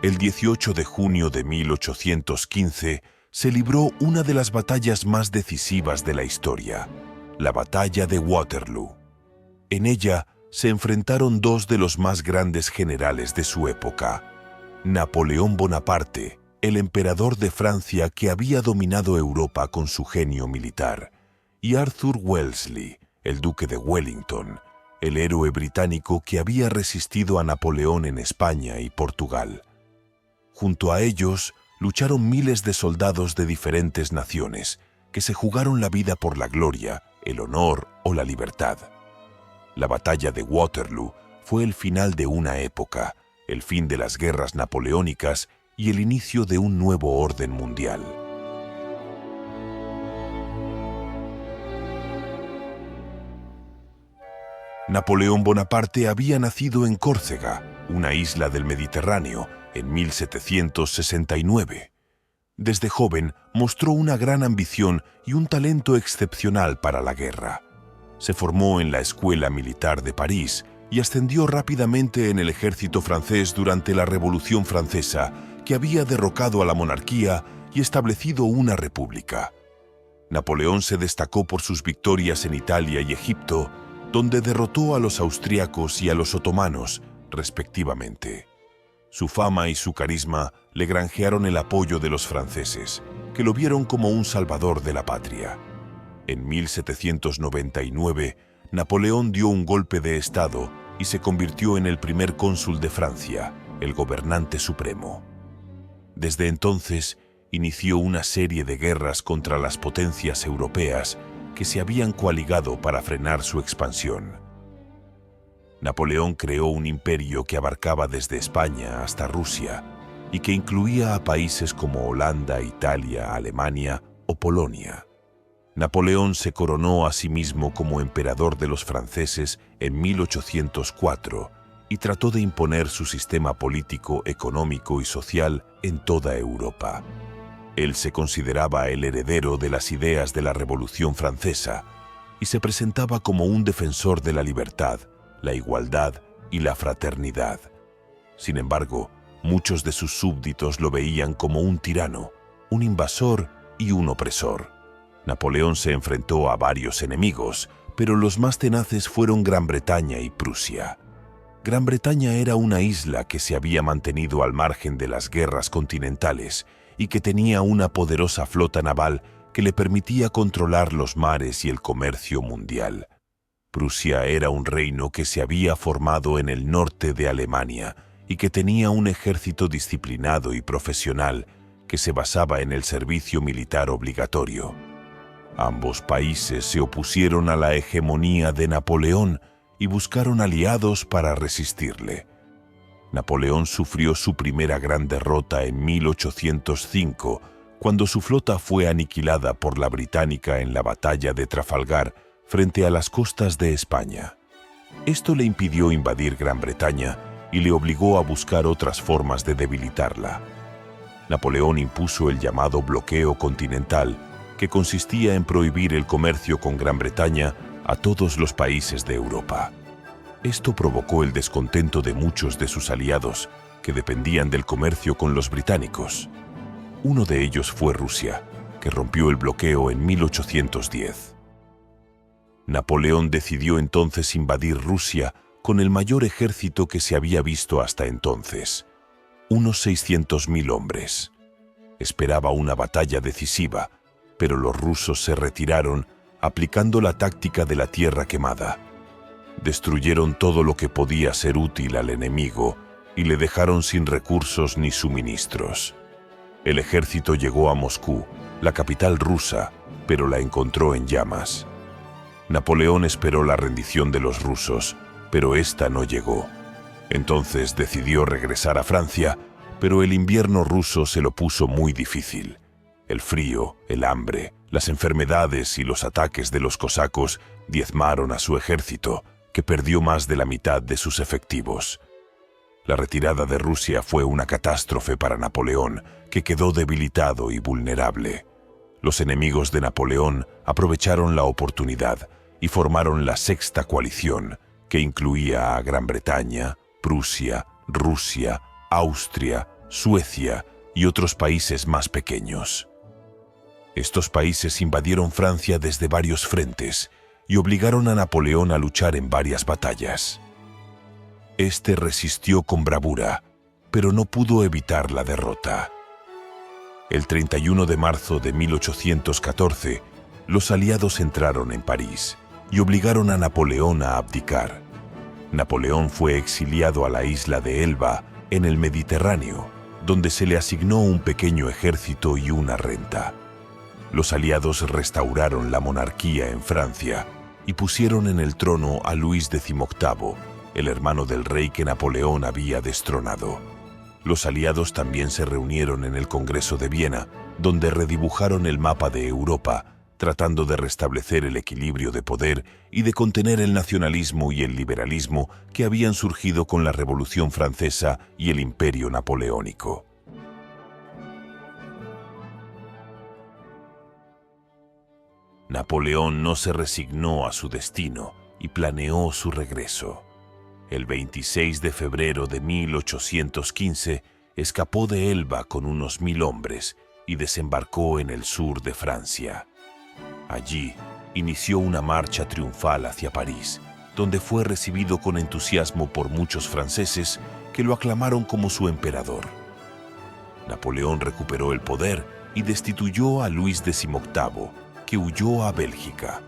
El 18 de junio de 1815 se libró una de las batallas más decisivas de la historia, la Batalla de Waterloo. En ella se enfrentaron dos de los más grandes generales de su época, Napoleón Bonaparte, el emperador de Francia que había dominado Europa con su genio militar, y Arthur Wellesley, el duque de Wellington, el héroe británico que había resistido a Napoleón en España y Portugal. Junto a ellos lucharon miles de soldados de diferentes naciones que se jugaron la vida por la gloria, el honor o la libertad. La batalla de Waterloo fue el final de una época, el fin de las guerras napoleónicas y el inicio de un nuevo orden mundial. Napoleón Bonaparte había nacido en Córcega, una isla del Mediterráneo, en 1769. Desde joven mostró una gran ambición y un talento excepcional para la guerra. Se formó en la Escuela Militar de París y ascendió rápidamente en el ejército francés durante la Revolución Francesa, que había derrocado a la monarquía y establecido una república. Napoleón se destacó por sus victorias en Italia y Egipto, donde derrotó a los austriacos y a los otomanos, respectivamente. Su fama y su carisma le granjearon el apoyo de los franceses, que lo vieron como un salvador de la patria. En 1799, Napoleón dio un golpe de Estado y se convirtió en el primer cónsul de Francia, el gobernante supremo. Desde entonces, inició una serie de guerras contra las potencias europeas que se habían coaligado para frenar su expansión. Napoleón creó un imperio que abarcaba desde España hasta Rusia y que incluía a países como Holanda, Italia, Alemania o Polonia. Napoleón se coronó a sí mismo como emperador de los franceses en 1804 y trató de imponer su sistema político, económico y social en toda Europa. Él se consideraba el heredero de las ideas de la Revolución Francesa y se presentaba como un defensor de la libertad, la igualdad y la fraternidad. Sin embargo, muchos de sus súbditos lo veían como un tirano, un invasor y un opresor. Napoleón se enfrentó a varios enemigos, pero los más tenaces fueron Gran Bretaña y Prusia. Gran Bretaña era una isla que se había mantenido al margen de las guerras continentales y que tenía una poderosa flota naval que le permitía controlar los mares y el comercio mundial. Prusia era un reino que se había formado en el norte de Alemania y que tenía un ejército disciplinado y profesional que se basaba en el servicio militar obligatorio. Ambos países se opusieron a la hegemonía de Napoleón y buscaron aliados para resistirle. Napoleón sufrió su primera gran derrota en 1805, cuando su flota fue aniquilada por la británica en la batalla de Trafalgar frente a las costas de España. Esto le impidió invadir Gran Bretaña y le obligó a buscar otras formas de debilitarla. Napoleón impuso el llamado bloqueo continental, que consistía en prohibir el comercio con Gran Bretaña a todos los países de Europa. Esto provocó el descontento de muchos de sus aliados, que dependían del comercio con los británicos. Uno de ellos fue Rusia, que rompió el bloqueo en 1810. Napoleón decidió entonces invadir Rusia con el mayor ejército que se había visto hasta entonces, unos 600.000 hombres. Esperaba una batalla decisiva, pero los rusos se retiraron aplicando la táctica de la tierra quemada. Destruyeron todo lo que podía ser útil al enemigo y le dejaron sin recursos ni suministros. El ejército llegó a Moscú, la capital rusa, pero la encontró en llamas. Napoleón esperó la rendición de los rusos, pero esta no llegó. Entonces decidió regresar a Francia, pero el invierno ruso se lo puso muy difícil. El frío, el hambre, las enfermedades y los ataques de los cosacos diezmaron a su ejército, que perdió más de la mitad de sus efectivos. La retirada de Rusia fue una catástrofe para Napoleón, que quedó debilitado y vulnerable. Los enemigos de Napoleón aprovecharon la oportunidad y formaron la Sexta Coalición, que incluía a Gran Bretaña, Prusia, Rusia, Austria, Suecia y otros países más pequeños. Estos países invadieron Francia desde varios frentes y obligaron a Napoleón a luchar en varias batallas. Este resistió con bravura, pero no pudo evitar la derrota. El 31 de marzo de 1814, los aliados entraron en París y obligaron a Napoleón a abdicar. Napoleón fue exiliado a la isla de Elba, en el Mediterráneo, donde se le asignó un pequeño ejército y una renta. Los aliados restauraron la monarquía en Francia y pusieron en el trono a Luis XVIII, el hermano del rey que Napoleón había destronado. Los aliados también se reunieron en el Congreso de Viena, donde redibujaron el mapa de Europa, tratando de restablecer el equilibrio de poder y de contener el nacionalismo y el liberalismo que habían surgido con la Revolución Francesa y el Imperio Napoleónico. Napoleón no se resignó a su destino y planeó su regreso. El 26 de febrero de 1815 escapó de Elba con unos 1000 hombres y desembarcó en el sur de Francia. Allí inició una marcha triunfal hacia París, donde fue recibido con entusiasmo por muchos franceses que lo aclamaron como su emperador. Napoleón recuperó el poder y destituyó a Luis XVIII, que huyó a Bélgica.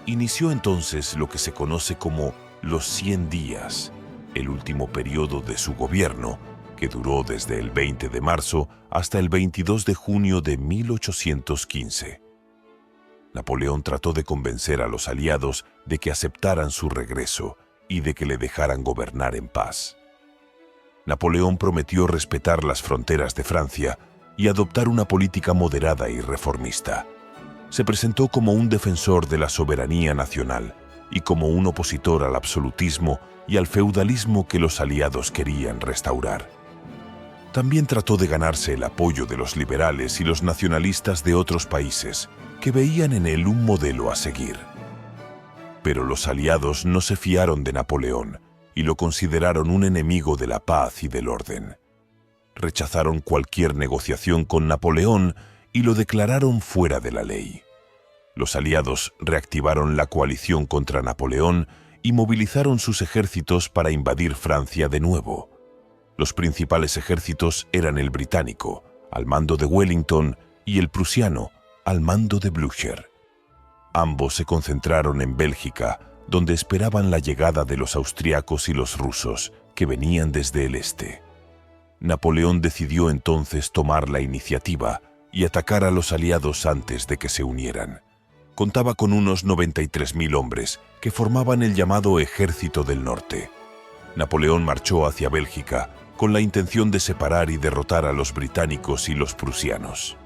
Inició entonces lo que se conoce como los 100 días, el último periodo de su gobierno, que duró desde el 20 de marzo hasta el 22 de junio de 1815. Napoleón trató de convencer a los aliados de que aceptaran su regreso y de que le dejaran gobernar en paz. Napoleón prometió respetar las fronteras de Francia y adoptar una política moderada y reformista. Se presentó como un defensor de la soberanía nacional y como un opositor al absolutismo y al feudalismo que los aliados querían restaurar. También trató de ganarse el apoyo de los liberales y los nacionalistas de otros países, que veían en él un modelo a seguir. Pero los aliados no se fiaron de Napoleón y lo consideraron un enemigo de la paz y del orden. Rechazaron cualquier negociación con Napoleón y lo declararon fuera de la ley. Los aliados reactivaron la coalición contra Napoleón y movilizaron sus ejércitos para invadir Francia de nuevo. Los principales ejércitos eran el británico, al mando de Wellington, y el prusiano, al mando de Blücher. Ambos se concentraron en Bélgica, donde esperaban la llegada de los austriacos y los rusos, que venían desde el este. Napoleón decidió entonces tomar la iniciativa y atacar a los aliados antes de que se unieran. Contaba con unos 93.000 hombres, que formaban el llamado Ejército del Norte. Napoleón marchó hacia Bélgica con la intención de separar y derrotar a los británicos y los prusianos.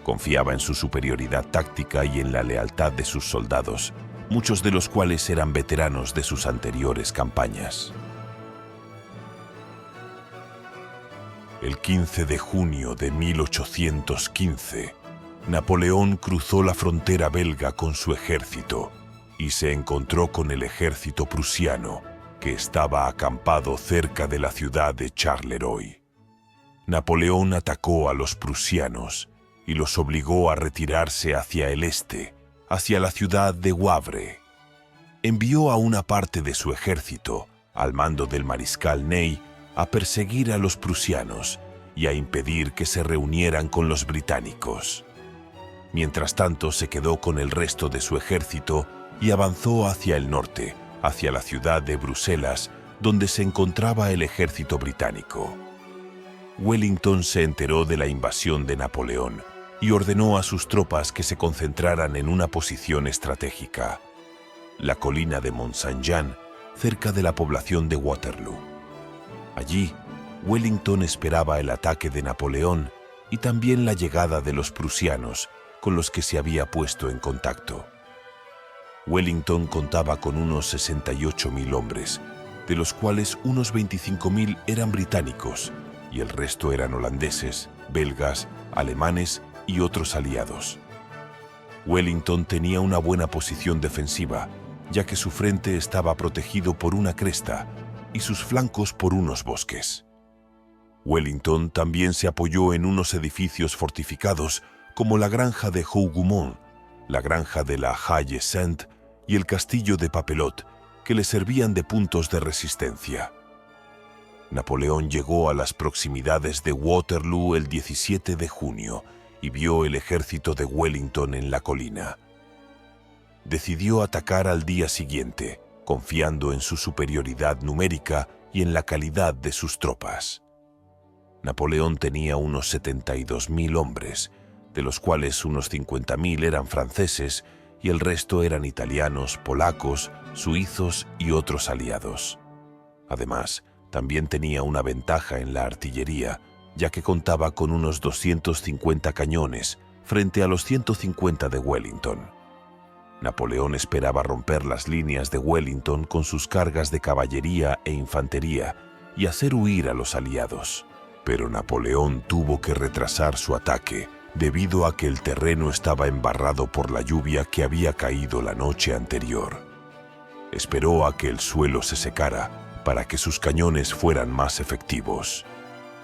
Confiaba en su superioridad táctica y en la lealtad de sus soldados, muchos de los cuales eran veteranos de sus anteriores campañas. El 15 de junio de 1815, Napoleón cruzó la frontera belga con su ejército y se encontró con el ejército prusiano, que estaba acampado cerca de la ciudad de Charleroi. Napoleón atacó a los prusianos y los obligó a retirarse hacia el este, hacia la ciudad de Wavre. Envió a una parte de su ejército, al mando del mariscal Ney, a perseguir a los prusianos y a impedir que se reunieran con los británicos. Mientras tanto, se quedó con el resto de su ejército y avanzó hacia el norte, hacia la ciudad de Bruselas, donde se encontraba el ejército británico. Wellington se enteró de la invasión de Napoleón y ordenó a sus tropas que se concentraran en una posición estratégica, la colina de Mont-Saint-Jean, cerca de la población de Waterloo. Allí, Wellington esperaba el ataque de Napoleón y también la llegada de los prusianos, con los que se había puesto en contacto. Wellington contaba con unos 68.000 hombres, de los cuales unos 25.000 eran británicos y el resto eran holandeses, belgas, alemanes y otros aliados. Wellington tenía una buena posición defensiva, ya que su frente estaba protegido por una cresta y sus flancos por unos bosques. Wellington también se apoyó en unos edificios fortificados como la granja de Hougoumont, la granja de la Haye-Saint y el castillo de Papelotte, que le servían de puntos de resistencia. Napoleón llegó a las proximidades de Waterloo el 17 de junio y vio el ejército de Wellington en la colina. Decidió atacar al día siguiente, confiando en su superioridad numérica y en la calidad de sus tropas. Napoleón tenía unos 72.000 hombres, de los cuales unos 50.000 eran franceses y el resto eran italianos, polacos, suizos y otros aliados. Además, también tenía una ventaja en la artillería, ya que contaba con unos 250 cañones frente a los 150 de Wellington. Napoleón esperaba romper las líneas de Wellington con sus cargas de caballería e infantería y hacer huir a los aliados. Pero Napoleón tuvo que retrasar su ataque debido a que el terreno estaba embarrado por la lluvia que había caído la noche anterior. Esperó a que el suelo se secara para que sus cañones fueran más efectivos.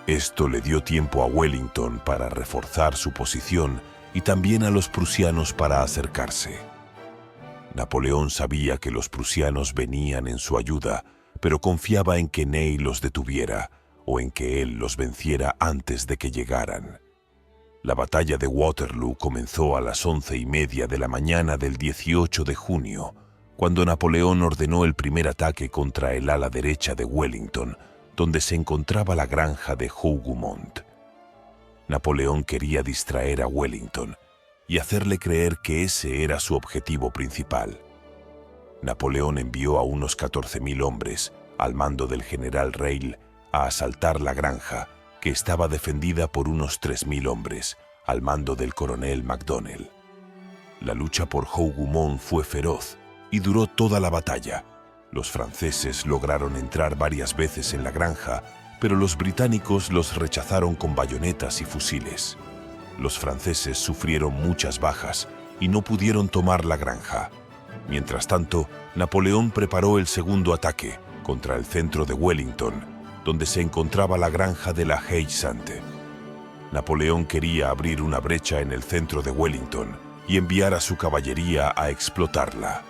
Esto le dio tiempo a Wellington para reforzar su posición y también a los prusianos para acercarse. Napoleón sabía que los prusianos venían en su ayuda, pero confiaba en que Ney los detuviera o en que él los venciera antes de que llegaran. La batalla de Waterloo comenzó a las 11:30 de la mañana del 18 de junio, cuando Napoleón ordenó el primer ataque contra el ala derecha de Wellington, donde se encontraba la granja de Hougoumont. Napoleón quería distraer a Wellington y hacerle creer que ese era su objetivo principal. Napoleón envió a unos 14.000 hombres, al mando del general Reille, a asaltar la granja, que estaba defendida por unos 3.000 hombres, al mando del coronel Macdonell. La lucha por Hougoumont fue feroz y duró toda la batalla. Los franceses lograron entrar varias veces en la granja, pero los británicos los rechazaron con bayonetas y fusiles. Los franceses sufrieron muchas bajas y no pudieron tomar la granja. Mientras tanto, Napoleón preparó el segundo ataque contra el centro de Wellington, donde se encontraba la granja de la Haye-Saint. Napoleón quería abrir una brecha en el centro de Wellington y enviar a su caballería a explotarla.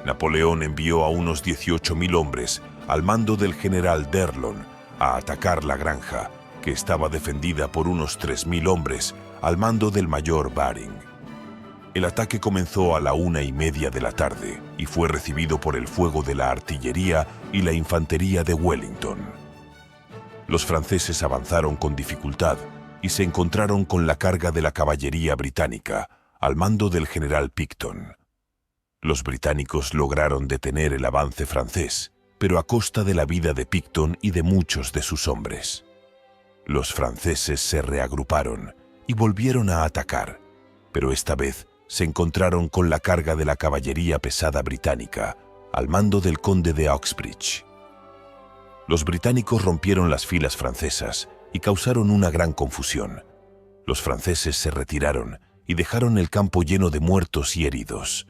Napoleón envió a unos 18.000 hombres al mando del general d'Erlon a atacar la granja, que estaba defendida por unos 3.000 hombres al mando del mayor Baring. El ataque comenzó a la 1:30 de la tarde y fue recibido por el fuego de la artillería y la infantería de Wellington. Los franceses avanzaron con dificultad y se encontraron con la carga de la caballería británica, al mando del general Picton. Los británicos lograron detener el avance francés, pero a costa de la vida de Picton y de muchos de sus hombres. Los franceses se reagruparon y volvieron a atacar, pero esta vez se encontraron con la carga de la caballería pesada británica, al mando del conde de Uxbridge. Los británicos rompieron las filas francesas y causaron una gran confusión. Los franceses se retiraron y dejaron el campo lleno de muertos y heridos.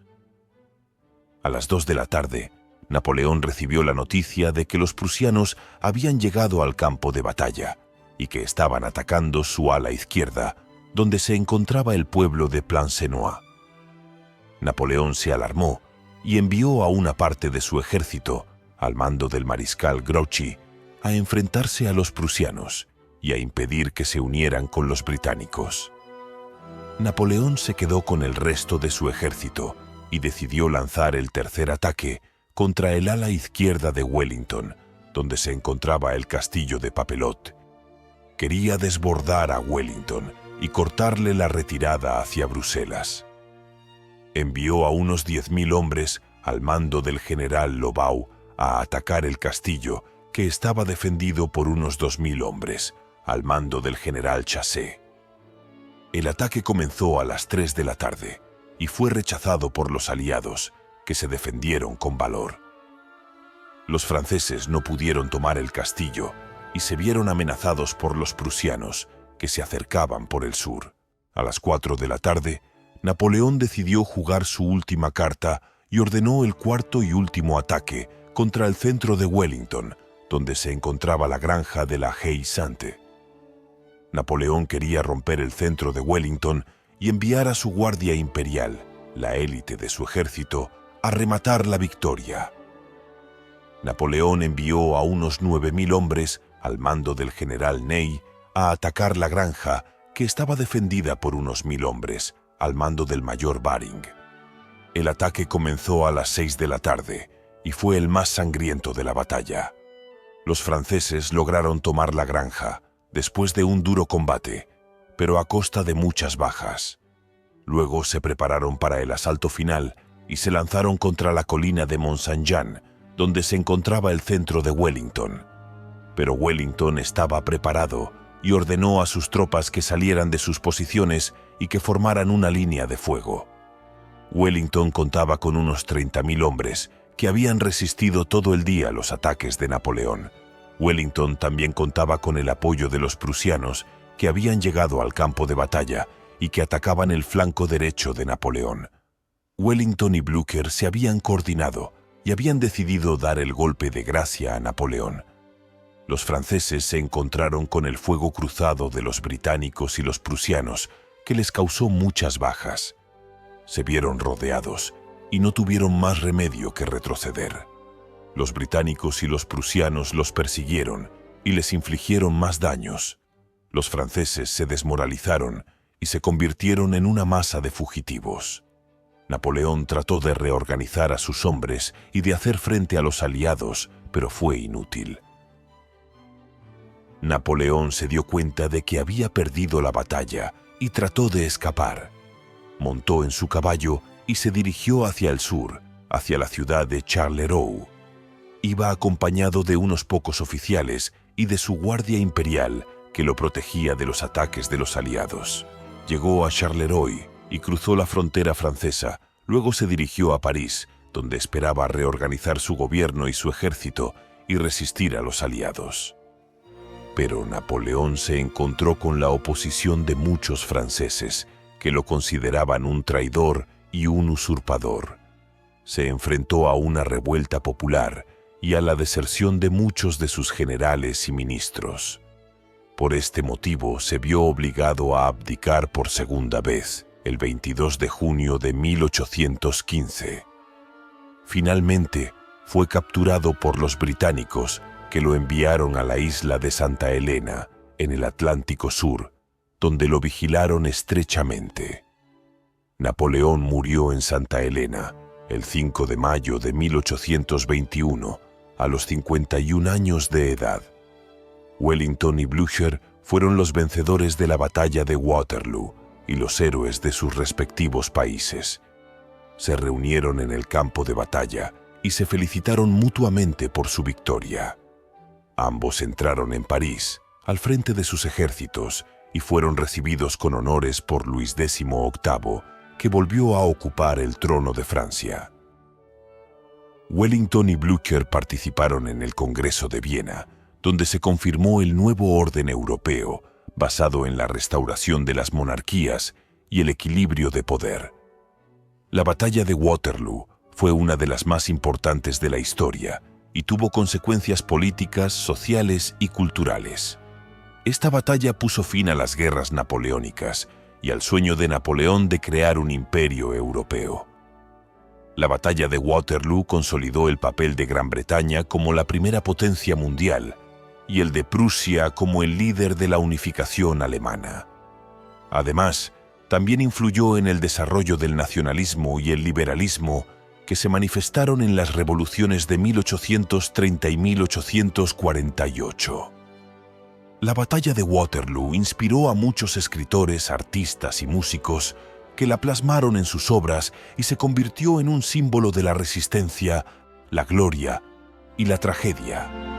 A las 2 de la tarde, Napoleón recibió la noticia de que los prusianos habían llegado al campo de batalla y que estaban atacando su ala izquierda, donde se encontraba el pueblo de Plancenoit. Napoleón se alarmó y envió a una parte de su ejército, al mando del mariscal Grouchy, a enfrentarse a los prusianos y a impedir que se unieran con los británicos. Napoleón se quedó con el resto de su ejército y decidió lanzar el tercer ataque contra el ala izquierda de Wellington, donde se encontraba el castillo de Papelotte. Quería desbordar a Wellington y cortarle la retirada hacia Bruselas. Envió a unos 10.000 hombres al mando del general Lobau a atacar el castillo, que estaba defendido por unos 2.000 hombres, al mando del general Chassé. El ataque comenzó a las 3 de la tarde y fue rechazado por los aliados, que se defendieron con valor. Los franceses no pudieron tomar el castillo y se vieron amenazados por los prusianos, que se acercaban por el sur. A las 4 de la tarde, Napoleón decidió jugar su última carta y ordenó el cuarto y último ataque contra el centro de Wellington, donde se encontraba la granja de la Haye-Saint. Napoleón quería romper el centro de Wellington y enviar a su guardia imperial, la élite de su ejército, a rematar la victoria. Napoleón envió a unos 9.000 hombres, al mando del general Ney, a atacar la granja, que estaba defendida por unos 1.000 hombres, al mando del mayor Baring. El ataque comenzó a las 6 de la tarde y fue el más sangriento de la batalla. Los franceses lograron tomar la granja, después de un duro combate, pero a costa de muchas bajas. Luego se prepararon para el asalto final y se lanzaron contra la colina de Mont Saint-Jean, donde se encontraba el centro de Wellington. Pero Wellington estaba preparado y ordenó a sus tropas que salieran de sus posiciones y que formaran una línea de fuego. Wellington contaba con unos 30.000 hombres que habían resistido todo el día los ataques de Napoleón. Wellington también contaba con el apoyo de los prusianos que habían llegado al campo de batalla y que atacaban el flanco derecho de Napoleón. Wellington y Blücher se habían coordinado y habían decidido dar el golpe de gracia a Napoleón. Los franceses se encontraron con el fuego cruzado de los británicos y los prusianos, que les causó muchas bajas. Se vieron rodeados y no tuvieron más remedio que retroceder. Los británicos y los prusianos los persiguieron y les infligieron más daños. Los franceses se desmoralizaron y se convirtieron en una masa de fugitivos. Napoleón trató de reorganizar a sus hombres y de hacer frente a los aliados, pero fue inútil. Napoleón se dio cuenta de que había perdido la batalla y trató de escapar. Montó en su caballo y se dirigió hacia el sur, hacia la ciudad de Charleroi. Iba acompañado de unos pocos oficiales y de su guardia imperial que lo protegía de los ataques de los aliados. Llegó a Charleroi y cruzó la frontera francesa. Luego se dirigió a París, donde esperaba reorganizar su gobierno y su ejército y resistir a los aliados. Pero Napoleón se encontró con la oposición de muchos franceses, que lo consideraban un traidor y un usurpador. Se enfrentó a una revuelta popular y a la deserción de muchos de sus generales y ministros. Por este motivo se vio obligado a abdicar por segunda vez, el 22 de junio de 1815. Finalmente, fue capturado por los británicos, que lo enviaron a la isla de Santa Elena, en el Atlántico Sur, donde lo vigilaron estrechamente. Napoleón murió en Santa Elena el 5 de mayo de 1821, a los 51 años de edad. Wellington y Blücher fueron los vencedores de la batalla de Waterloo y los héroes de sus respectivos países. Se reunieron en el campo de batalla y se felicitaron mutuamente por su victoria. Ambos entraron en París, al frente de sus ejércitos, y fueron recibidos con honores por Luis XVIII, que volvió a ocupar el trono de Francia. Wellington y Blücher participaron en el Congreso de Viena, donde se confirmó el nuevo orden europeo, basado en la restauración de las monarquías y el equilibrio de poder. La batalla de Waterloo fue una de las más importantes de la historia y tuvo consecuencias políticas, sociales y culturales. Esta batalla puso fin a las guerras napoleónicas y al sueño de Napoleón de crear un imperio europeo. La batalla de Waterloo consolidó el papel de Gran Bretaña como la primera potencia mundial y el de Prusia como el líder de la unificación alemana. Además, también influyó en el desarrollo del nacionalismo y el liberalismo que se manifestaron en las revoluciones de 1830 y 1848. La batalla de Waterloo inspiró a muchos escritores, artistas y músicos que la plasmaron en sus obras y se convirtió en un símbolo de la resistencia, la gloria y la tragedia.